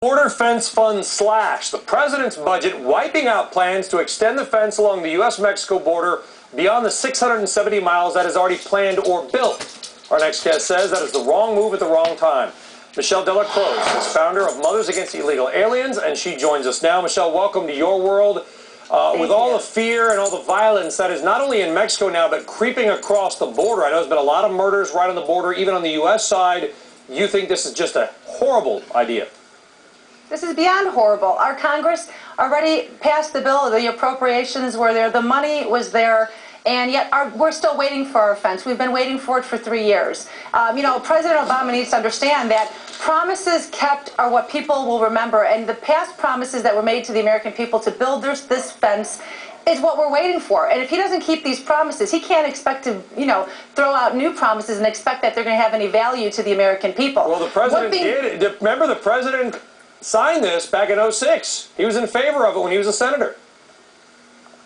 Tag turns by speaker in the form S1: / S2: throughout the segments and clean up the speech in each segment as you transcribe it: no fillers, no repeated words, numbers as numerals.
S1: Border fence fund slash. The president's budget wiping out plans to extend the fence along the U.S.-Mexico border beyond the 670 miles that is already planned or built. Our next guest says that is the wrong move at the wrong time. Michelle Delacroix is founder of Mothers Against Illegal Aliens, and she joins us now. Michelle, welcome to your world. With all the fear and all the violence that is not only in Mexico now, but creeping across the border. I know there's been a lot of murders right on the border, even on the U.S. side. You think this is just a horrible idea?
S2: This is beyond horrible. Our Congress already passed the bill. The appropriations were there. The money was there. And yet we're still waiting for our fence. We've been waiting for it for 3 years. President Obama needs to understand that promises kept are what people will remember. And the past promises that were made to the American people to build this fence is what we're waiting for. And if he doesn't keep these promises, he can't expect to, throw out new promises and expect that they're going to have any value to the American people.
S1: Well, the president did. Remember, the president signed this back in '06. He was in favor of it when he was a senator.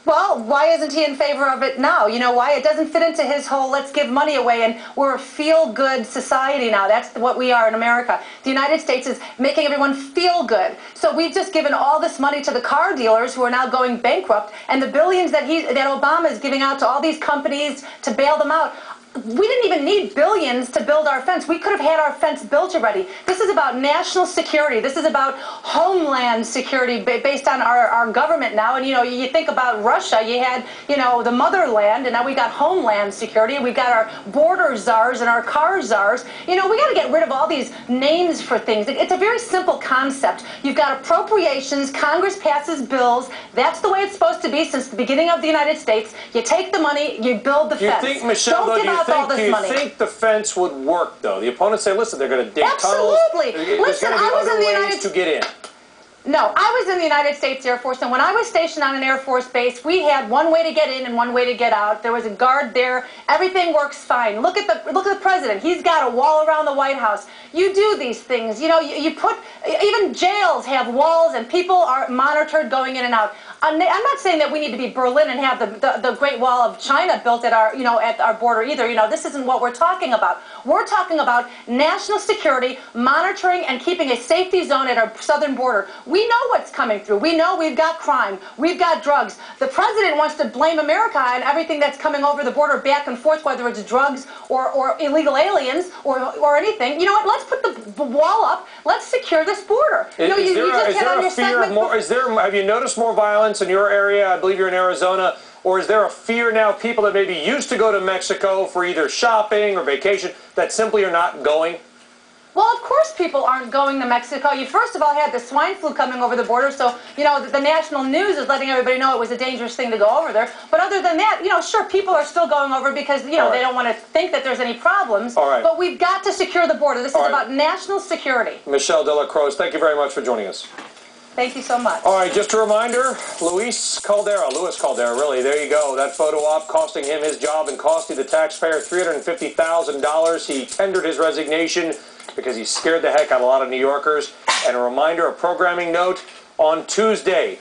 S2: Well, why isn't he in favor of it now? You know why? It doesn't fit into his whole let's give money away and we're a feel-good society now. That's what we are in America. The United States is making everyone feel good. So we've just given all this money to the car dealers who are now going bankrupt, and the billions that Obama is giving out to all these companies to bail them out. We didn't even need billions to build our fence. We could have had our fence built already. This is about national security. This is about homeland security based on our government now. And, you think about Russia. You had, the motherland, and now we got homeland security. We've got our border czars and our car czars. We got to get rid of all these names for things. It's a very simple concept. You've got appropriations. Congress passes bills. That's the way it's supposed to be since the beginning of the United States. You take the money, you build the fence.
S1: Do you think, Michelle, do you think the fence would work, though? The opponents say, listen, they're going to dig tunnels.
S2: Absolutely. Listen, I was in the United States
S1: to get in.
S2: No, I was in the United States Air Force, and when I was stationed on an Air Force base, we had one way to get in and one way to get out. There was a guard there. Everything works fine. Look at the president. He's got a wall around the White House. You do these things. You put, even jails have walls, and people are monitored going in and out. I'm not saying that we need to be Berlin and have the Great Wall of China built at our border either. This isn't what we're talking about. We're talking about national security, monitoring, and keeping a safety zone at our southern border. We know what's coming through. We know we've got crime. We've got drugs. The president wants to blame America on everything that's coming over the border back and forth, whether it's drugs or illegal aliens or anything. You know what? Let's put the wall up. Let's secure this border. Have you noticed more violence in your area? I believe you're in Arizona. Or is there a fear now, people that maybe used to go to Mexico for either shopping or vacation, that simply are not going? Well, of course people aren't going to Mexico. You first of all had the swine flu coming over the border, so, the national news is letting everybody know it was a dangerous thing to go over there. But other than that, sure, people are still going over because, they don't want to think that there's any problems.
S1: All right.
S2: But we've got to secure the border. This is about national security.
S1: Michelle Delacroix, thank you very much for joining us.
S2: Thank you so much.
S1: All right, just a reminder, Luis Caldera, really, there you go. That photo op costing him his job and costing the taxpayer $350,000. He tendered his resignation because he scared the heck out of a lot of New Yorkers. And a reminder, a programming note, on Tuesday,